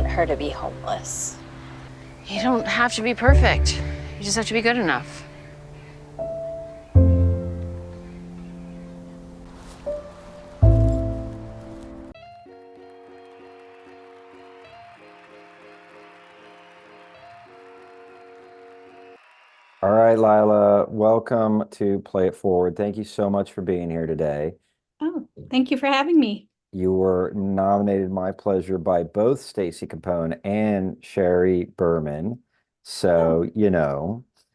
want her to be homeless. You don't have to be perfect. You just have to be good enough. All right, Lila, welcome to Play It Forward. Thank you so much for being here today. Oh, thank you for having me. You were nominated, my pleasure, by both Stacey Capone and Sherry Berman. So,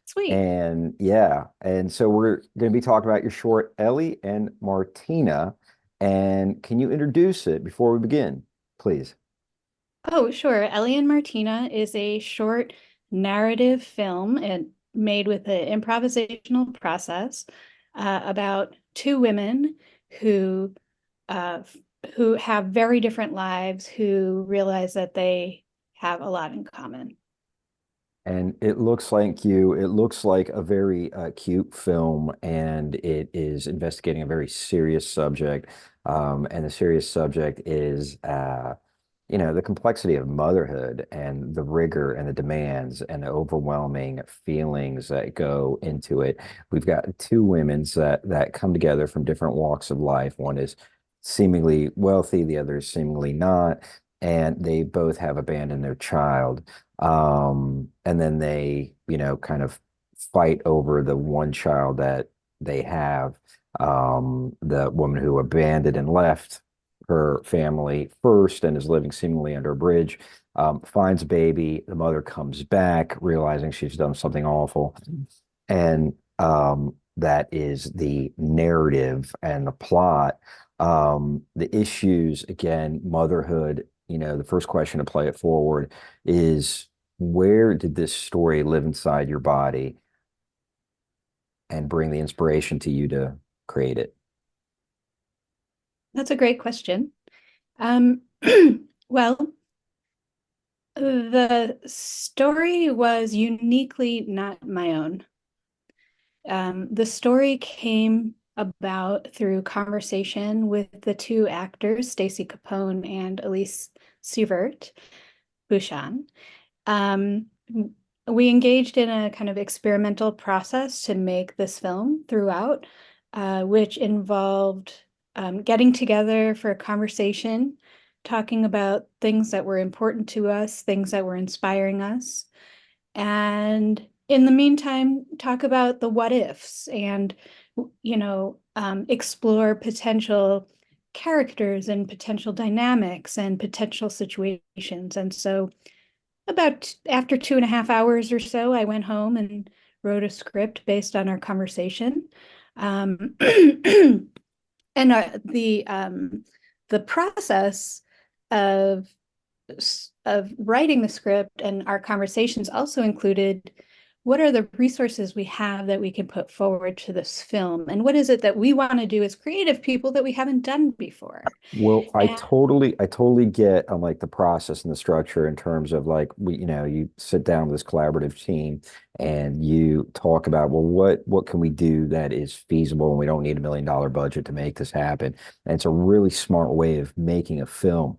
Sweet. and yeah. And so we're going to be talking about your short, Ellie and Martina. And can you introduce it before we begin, please? Oh, sure. Ellie and Martina is a short narrative film and made with an improvisational process about two women who uh, who have very different lives, who realize that they have a lot in common. And it looks like a very cute film, and it is investigating a very serious subject. And the serious subject is, the complexity of motherhood and the rigor and the demands and the overwhelming feelings that go into it. We've got two women that come together from different walks of life. One is seemingly wealthy, the other is seemingly not, and they both have abandoned their child. And then they, kind of fight over the one child that they have. The woman who abandoned and left her family first and is living seemingly under a bridge, finds a baby. The mother comes back, realizing she's done something awful. And that is the narrative and the plot. The issues, again, motherhood, the first question to Play It Forward is, where did this story live inside your body and bring the inspiration to you to create it? That's a great question. Well, the story was uniquely not my own. The story came about through conversation with the two actors, Stacey Capone and Elise 𝘔𝘭𝘪𝘯𝘢. We engaged in a kind of experimental process to make this film throughout, which involved getting together for a conversation, talking about things that were important to us, things that were inspiring us, and in the meantime, talk about the what ifs and, explore potential characters and potential dynamics and potential situations. And so about after 2.5 hours or so, I went home and wrote a script based on our conversation. And the process of writing the script and our conversations also included, what are the resources we have that we can put forward to this film? And what is it that we want to do as creative people that we haven't done before? Well, I And totally get like the process and the structure in terms of like you sit down with this collaborative team and you talk about, well, what can we do that is feasible and we don't need $1 million budget to make this happen. And it's a really smart way of making a film.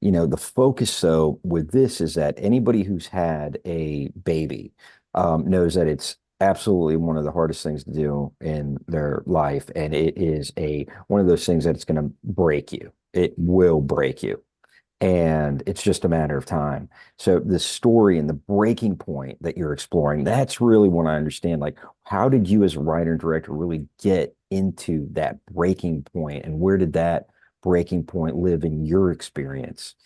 The focus though with this is that anybody who's had a baby knows that it's absolutely one of the hardest things to do in their life, and it is a one of those things that it's going to break you. It will break you, and it's just a matter of time. So the story and the breaking point that you're exploring, that's really what I understand. Like, how did you as a writer and director really get into that breaking point, and where did that breaking point live in your experience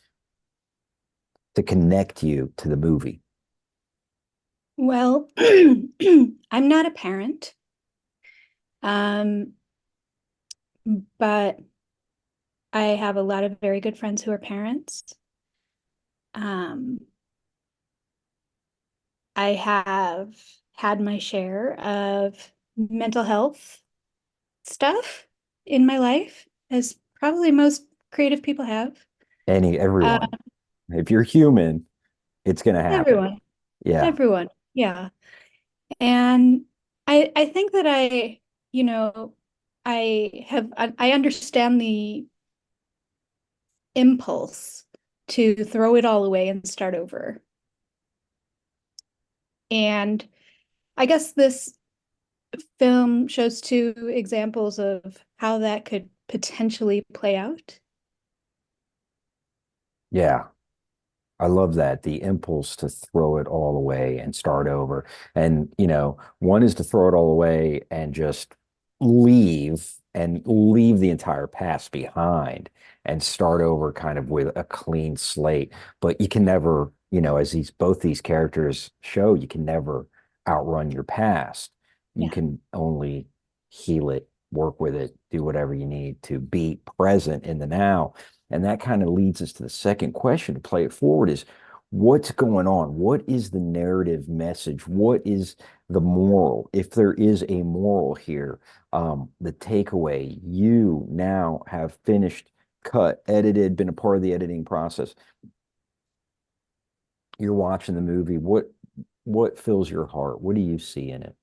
to connect you to the movie? well, I'm not a parent, um, but I have a lot of very good friends who are parents. Um, I have had my share of mental health stuff in my life, as probably most creative people have. Uh, Everyone, if you're human, it's going to happen. everyone, Yeah. everyone, yeah. And I think that you know, I understand the impulse to throw it all away and start over. And I guess this film shows two examples of how that could potentially play out. Yeah. I love that, the impulse to throw it all away and start over. And, one is to throw it all away and just leave the entire past behind and start over kind of with a clean slate. But you can never, as both these characters show, you can never outrun your past. You Yeah. can only heal it, work with it, do whatever you need to be present in the now. And that kind of leads us to the second question to play it forward is what's going on? What is the narrative message? What is the moral? If there is a moral here, the takeaway, you now have finished, cut, edited, been a part of the editing process. You're watching the movie. What fills your heart? What do you see in it?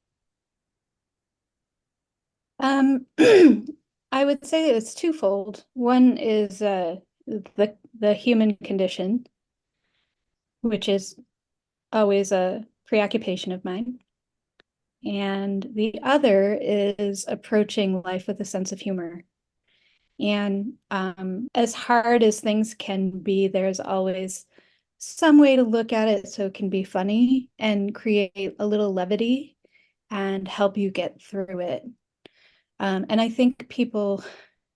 I would say it's twofold. One is the human condition, which is always a preoccupation of mine. And the other is approaching life with a sense of humor. And as hard as things can be, there's always some way to look at it so it can be funny and create a little levity and help you get through it. And I think people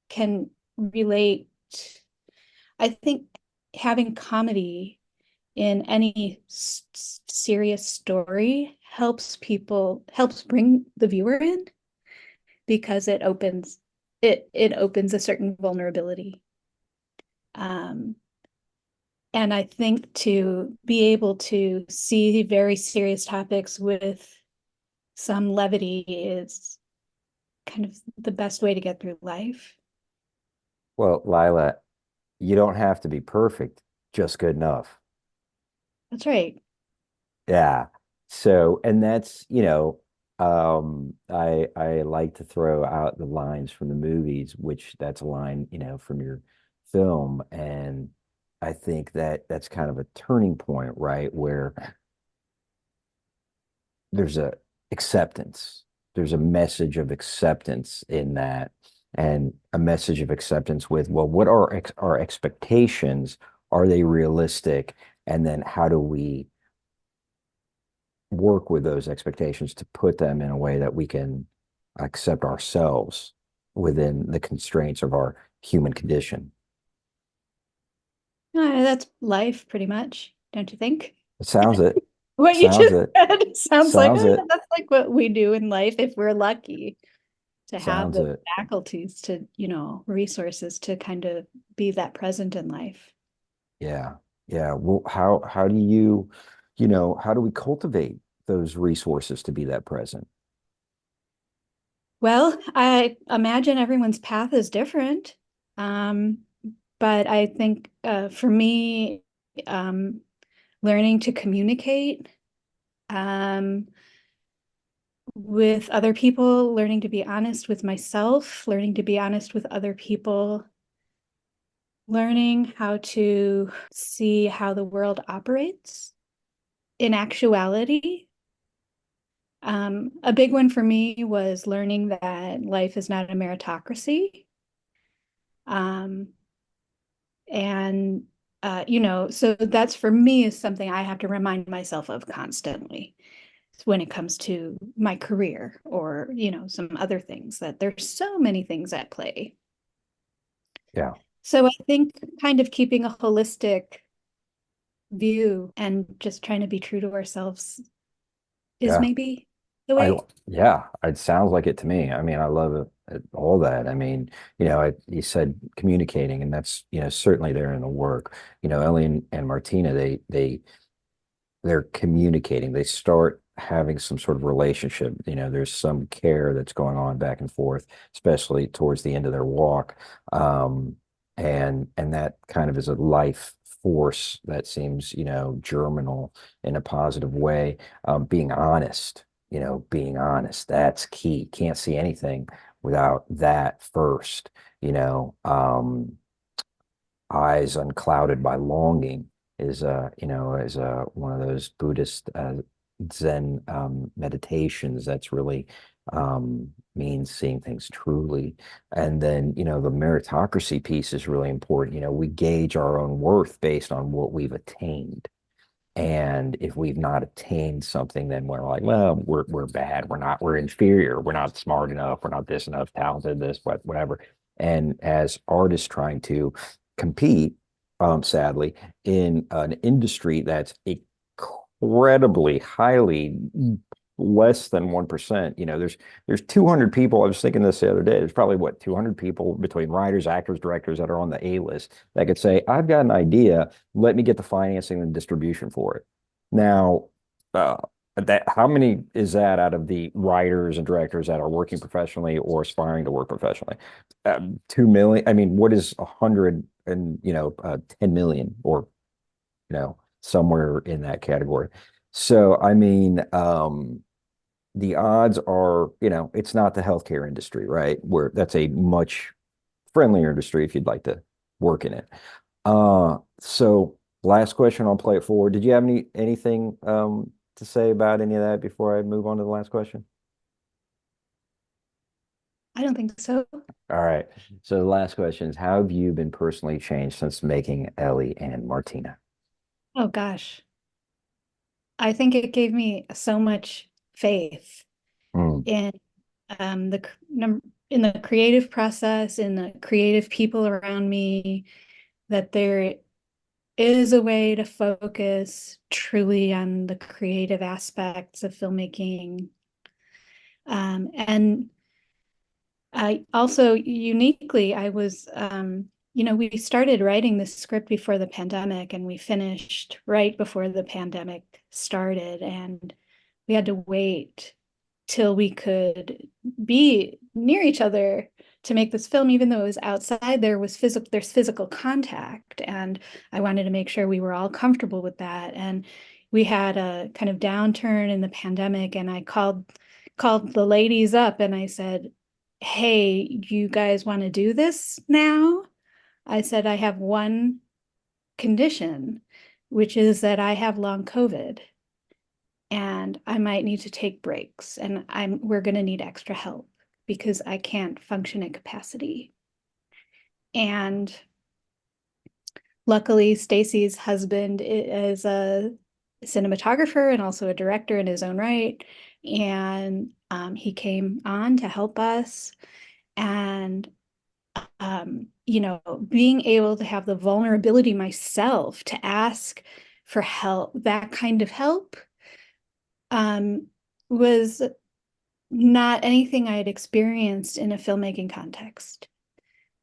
can relate. I think having comedy in any serious story helps bring the viewer in because it opens a certain vulnerability. And I think to be able to see very serious topics with some levity is kind of the best way to get through life. Well, Lila, you don't have to be perfect, just good enough. That's right. Yeah. So, and that's, I like to throw out the lines from the movies, which that's a line, from your film. And I think that that's kind of a turning point, right? Where there's a acceptance. There's a message of acceptance in that, and a message of acceptance with, well, what are our expectations? Are they realistic? And then how do we work with those expectations to put them in a way that we can accept ourselves within the constraints of our human condition? That's life pretty much, don't you think? It sounds it. What you Sounds just it. said sounds like, Sounds oh, it. yeah, that's like what we do in life if we're lucky to have Sounds the it. faculties to, resources to kind of be that present in life. Yeah. Yeah. Well, how do how do we cultivate those resources to be that present? Well, I imagine everyone's path is different. Um, but I think for me, um, learning to communicate um, with other people, learning to be honest with myself, learning to be honest with other people, learning how to see how the world operates in actuality. A big one for me was learning that life is not a meritocracy. Um, and so that's for me is something I have to remind myself of constantly when it comes to my career or, some other things, that there's so many things at play. Yeah. So I think kind of keeping a holistic view and just trying to be true to ourselves is Yeah. maybe the I way. yeah, it sounds like it to me. I mean, I love all that. I mean, you said communicating, and that's, certainly there in the work. Ellie and Martina, they're communicating. They start having some sort of relationship. There's some care that's going on back and forth, especially towards the end of their walk. And that kind of is a life force that seems, germinal in a positive way. Being honest, that's key. Can't see anything without that first. eyes unclouded by longing is one of those Buddhist Zen meditations that's really means seeing things truly. And then, the meritocracy piece is really important. We gauge our own worth based on what we've attained. And if we've not attained something, then we're like, well, we're bad. We're inferior. We're not smart enough. We're not this enough, talented, this, whatever. And as artists trying to compete, sadly, in an industry that's incredibly highly less than 1%. There's 200 people. I was thinking this the other day. There's probably what 200 people between writers, actors, directors that are on the A list that could say, I've got an idea. Let me get the financing and distribution for it. Now, that how many is that out of the writers and directors that are working professionally or aspiring to work professionally? 2 million. I mean, what is 100 and 10 million or somewhere in that category. So, I mean, the odds are, it's not the healthcare industry, right? Where that's a much friendlier industry if you'd like to work in it. So last question, I'll play it forward. Did you have anything to say about any of that before I move on to the last question? I don't think so. All right. So the last question is, how have you been personally changed since making Ellie and Martina? Oh gosh. I think it gave me so much faith Mm, in in the creative process, in the creative people around me, that there is a way to focus truly on the creative aspects of filmmaking. And I also uniquely, I was, we started writing this script before the pandemic and we finished right before the pandemic started. And we had to wait till we could be near each other to make this film, even though it was outside, there's physical contact. And I wanted to make sure we were all comfortable with that. And we had a kind of downturn in the pandemic, and I called the ladies up and I said, hey, you guys want to do this now? I said, I have one condition, which is that I have long COVID and I might need to take breaks, and we're going to need extra help because I can't function at capacity. And luckily, Stacy's husband is a cinematographer and also a director in his own right. And he came on to help us. And, being able to have the vulnerability myself to ask for help, that kind of help, was not anything I had experienced in a filmmaking context.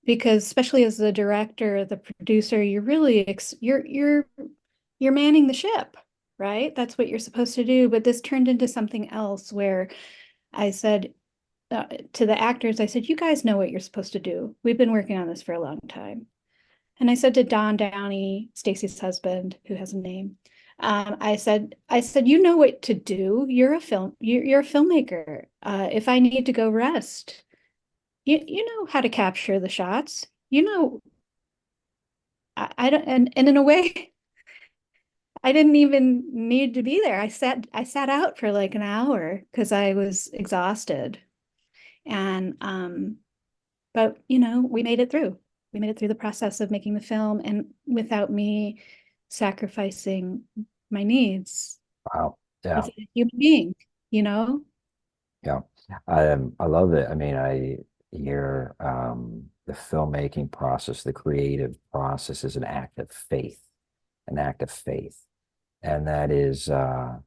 Because especially as the director, the producer, you're really you're manning the ship, right? That's what you're supposed to do. But this turned into something else where I said to the actors, I said, you guys know what you're supposed to do. We've been working on this for a long time. And I said to Don Downey, Stacy's husband, who has a name, I said, you know what to do. You're a filmmaker. If I need to go rest, you know how to capture the shots. I don't, and in a way, I didn't even need to be there. I sat out for like an hour because I was exhausted. And but we made it through. We made it through the process of making the film, and without me sacrificing my needs wow. Yeah. as a human being, you know? Yeah. I love it. I mean, I hear the filmmaking process, the creative process is an act of faith, an act of faith. And that is, I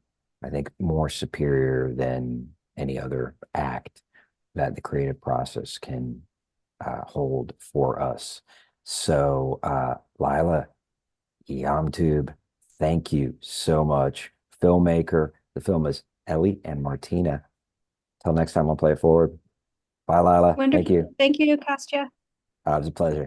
think, more superior than any other act that the creative process can hold for us. So, Lila Yomtoob, thank you so much. Filmmaker. The film is Ellie and Martina. Till next time, I'll play it forward. Bye, Lila. Thank Wonderful. you. Thank you, Kostya. It was a pleasure.